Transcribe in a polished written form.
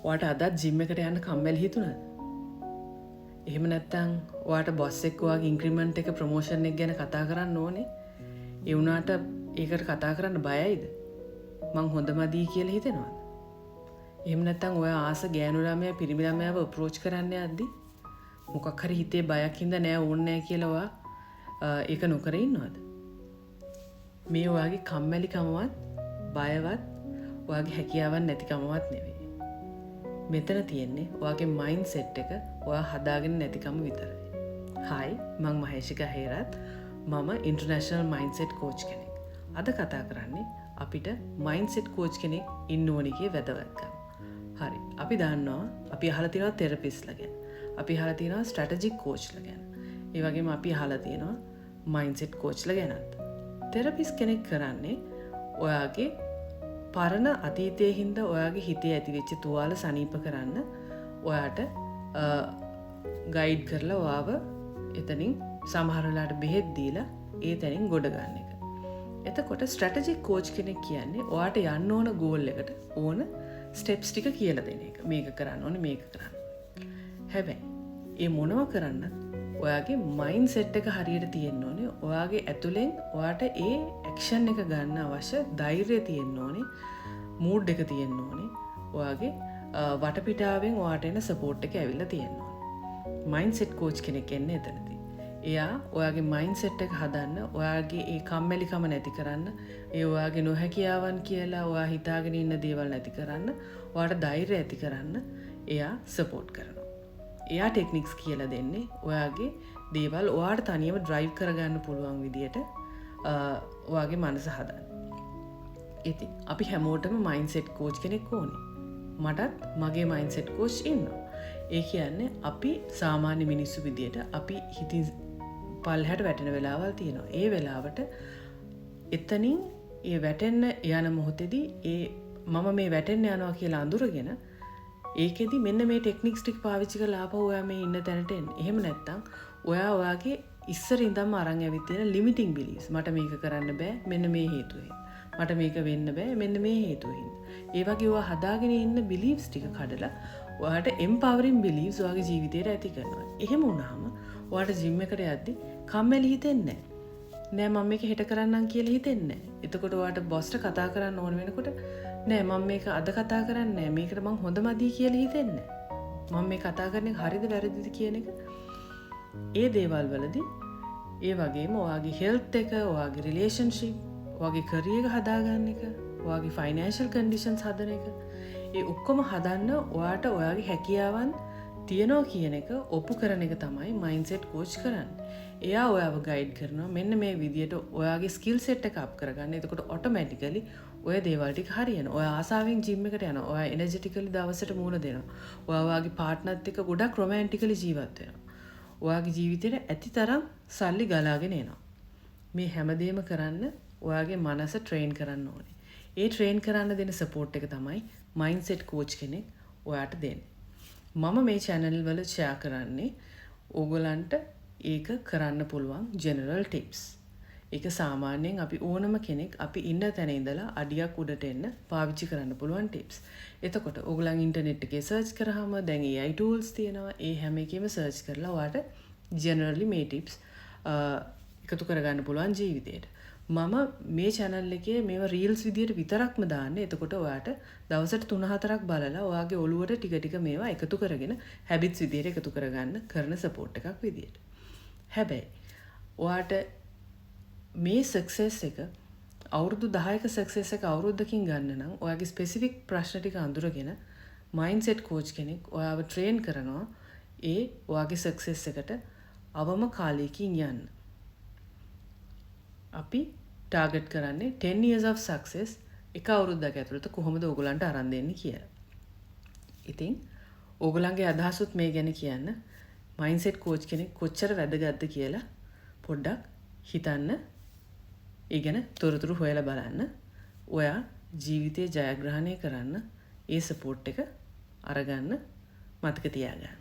ඔයාට අදත් ජිම් එකට යන්න කම්මැලි හිතුණාද? එහෙම නැත්නම් ඔයාට බොස් එක්ක ඔයාගේ ඉන්ක්‍රිමන්ට් එක ප්‍රොමෝෂන් එක ගැන කතා කරන්න ඕනේ. ඒ වුණාට ඒකට කතා කරන්න බයයිද? මං හොඳමදී කියලා හිතෙනවද? එහෙම නැත්නම් ඔයා ආස ගෑනු ළමයා පිරිමි ළමයාව අප්‍රෝච් කරන්න යද්දි මොකක් හරි හිතේ බයක් හින්දා නෑ ඕනේ නෑ කියලා ඔයා ඒක නොකර ඉන්නවද? මේ ඔයාගේ කම්මැලිකමවත් බයවත් ඔයාගේ හැකියාවක් නැතිකමවත් නෙවෙයි. මෙතන තියෙන්නේ ඔයාගේ මයින්ඩ් සෙට් එක ඔයා හදාගෙන නැතිකම විතරයි. හායි මං මහේෂිකා හේරත්. මම ඉන්ටර්නැෂනල් මයින්ඩ් සෙට් කෝච් කෙනෙක්. අද කතා කරන්නේ අපිට මයින්ඩ් සෙට් කෝච් කෙනෙක් ඉන්න ඕනේ කිය වැදගත්කම. හරි. අපි දන්නවා අපි අහලා තියෙනවා තෙරපිස්ලා ගැන. අපි අහලා තියෙනවා ස්ට්‍රැටජික් කෝච්ලා ගැන. ඒ වගේම අපි අහලා තියෙනවා මයින්ඩ් සෙට් කෝච්ලා ගැනත්. තෙරපිස් කෙනෙක් කරන්නේ ඔයාගේ පරණ අතීතයේ හින්දා ඔයාගේ හිතේ ඇතිවෙච්ච තුවාල සනීප කරන්න ඔයාට ගයිඩ් කරලා ඔයාව එතනින් සමහර වෙලාවට බෙහෙත් දීලා ඒ තැනින් ගොඩ ගන්න එක. එතකොට ස්ට්‍රැටජික් කෝච් කෙනෙක් කියන්නේ ඔයාට යන්න ඕන ගෝල් එකට ඕන ස්ටෙප්ස් ටික කියලා දෙන එක. මේක කරන්න ඕනේ මේක කරන්න. හැබැයි ඒ මොනව කරන්නත් ඔයාගේ මයින්ඩ් සෙට් එක හරියට තියෙන්න ඕනේ. ඔයාගේ ඇතුලෙන් ඔයාට ඒ ඇක්ෂන් එක ගන්න අවශ්‍ය ධෛර්යය තියෙන්න ඕනේ. මූඩ් එක තියෙන්න ඕනේ. ඔයාගේ වටපිටාවෙන් ඔයාට එන සපෝට් එක ඇවිල්ලා තියෙන්න ඕනේ. මයින්ඩ් සෙට් කෝච් කෙනෙක් එන්නේ එතනදී. එයා ඔයාගේ මයින්ඩ් සෙට් එක හදන්න, ඔයාගේ ඒ කම්මැලිකම නැති කරන්න, ඒ ඔයාගේ නොහැකියාවන් කියලා ඔයා හිතාගෙන ඉන්න දේවල් නැති කරන්න, ඔයාට ධෛර්යය ඇති කරන්න එයා සපෝට් කරනවා. එයා ටෙක්නික්ස් කියලා දෙන්නේ ඔයාගේ දේවල් ඔයාට තනියම ඩ්‍රයිව් කරගන්න පුළුවන් විදියට ඔයාගේ මනස හදන්න. ඉතින් අපි හැමෝටම මයින්ඩ් සෙට් කෝච් කෙනෙක් ඕනේ. මටත් මගේ මයින්ඩ් සෙට් කෝච් ඉන්නවා. ඒ කියන්නේ අපි සාමාන්‍ය මිනිස්සු විදියට අපි හිතින් පල්හැට වැටෙන වෙලාවල් තියෙනවා. ඒ වෙලාවට එතනින් ඒ වැටෙන්න යන මොහොතේදී මම මේ වැටෙන්න යනවා කියලා අඳුරගෙන ඒකෙදි මෙන්න මේ ටෙක්නික්ස් ටික පාවිච්චි කරලා ආපහු ඔයා මේ ඉන්න තැනට එන්න. එහෙම නැත්නම් ඔයාගේ ඉස්සර ඉඳන්ම අරන් ඇවිත් තියෙන ලිමිටිං බිලීෆ්ස් මට මේක කරන්න බෑ මෙන්න මේ හේතුවෙන්. මට මේක වෙන්න බෑ මෙන්න මේ හේතුවෙන්. ඒ වගේ ඔයා හදාගෙන ඉන්න බිලීෆ්ස් ටික කඩලා ඔයාට එම්පවරින් බිලීෆ්ස් ඔයාගේ ජීවිතේට ඇති කරනවා. එහෙම වුණාම ඔයාට ජිම් එකට යද්දි කම්මැලි හිතෙන්නේ නෑ මම මේක හෙට කරන්නම් කියලා හිතෙන්නේ නෑ. එතකොට ඔයාට බොස්ට කතා කරන්න ඕන වෙනකොට නෑ මම මේක අද කතා කරන්නේ නෑ මේකට මං හොඳමදී කියලා හිතෙන්නේ නෑ. මම මේ කතා කරන එක හරිද වැරදිද කියන එක ඒ දේවල් වලදී ඒ වගේම ඔයාගේ හෙල්ත් එක, ඔයාගේ රිලේෂන්ෂිප්, ඔයාගේ කරියර් එක හදාගන්න එක, ඔයාගේ ෆයිනෑන්ෂල් කන්ඩිෂන්ස් හදන එක ඒ ඔක්කොම හදන්න ඔයාට ඔයාගේ හැකියාවන් තියනවා කියන එක ඔප්පු කරන එක තමයි මයින්ඩ් සෙට් කෝච් කරන්නේ. එයා ඔයාව ගයිඩ් කරනවා මෙන්න මේ විදියට ඔයාගේ ස්කිල් සෙට් එක අප් කරගන්න. එතකොට ඔටෝමැටිකලි ඔය දේවල් ටික හරියනවා. ඔයා ආසාවෙන් ජිම් එකට යනවා. ඔයා එනර්ජටිකලි දවසට මූණ දෙනවා. ඔයා ඔයාගේ පාර්ට්නර්ත් එක්ක ගොඩක් රොමැන්ටිකලි ජීවත් වෙනවා. ඔයාගේ ජීවිතේට ඇතිතරම් සල්ලි ගලාගෙන එනවා. මේ හැමදේම කරන්න ඔයාගේ මනස ට්‍රේන් කරන්න ඕනේ. ඒ ට්‍රේන් කරන්න දෙන සපෝට් එක තමයි මයින්ඩ් සෙට් කෝච් කෙනෙක් ඔයාට දෙන්නේ. මම මේ channel වල share කරන්නේ ඕගොල්ලන්ට ඒක කරන්න පුළුවන් general tips. ඒක සාමාන්‍යයෙන් අපි ඕනම කෙනෙක් අපි ඉන්න තැන ඉඳලා අඩියක් උඩට එන්න පාවිච්චි කරන්න පුළුවන් tips. එතකොට ඕගොල්ලන් ඉන්ටර්නෙට් එකේ search කරාම දැන් AI tools තියෙනවා. ඒ හැම එකෙම search කරලා ඔයාට generally මේ tips එකතු කරගන්න පුළුවන් ජීවිතේට. මම මේ channel එකේ මේවා reels විදියට විතරක්ම දාන්නේ. එතකොට ඔයාට දවසට 3-4ක් බලලා ඔයාගේ ඔළුවට ටික ටික මේවා එකතු කරගෙන habits විදියට එකතු කරගන්න කරන support එකක් විදියට. හැබැයි ඔයාට මේ success එක අවුරුදු 10ක success එක අවුරුද්දකින් ගන්න නම් ඔයාගේ specific ප්‍රශ්න ටික අඳුරගෙන mindset coach කෙනෙක් ඔයාව train කරනවා ඒ ඔයාගේ success එකට අවම කාලයකින් යන්න. අපි target කරන්නේ 10 years of success එක අවුරුද්දක් ඇතුළත කොහොමද ඕගොල්ලන්ට අරන් දෙන්නේ කියලා. ඉතින් ඕගොල්ලන්ගේ අදහසුත් මේ ගැන කියන්න mindset coach කෙනෙක් කොච්චර වැදගත්ද කියලා පොඩ්ඩක් හිතන්න. ඒ ගැන තොරතුරු හොයලා බලන්න. ඔයා ජීවිතේ ජයග්‍රහණය කරන්න ඒ සපෝට් එක අරගන්න මතක තියාගන්න.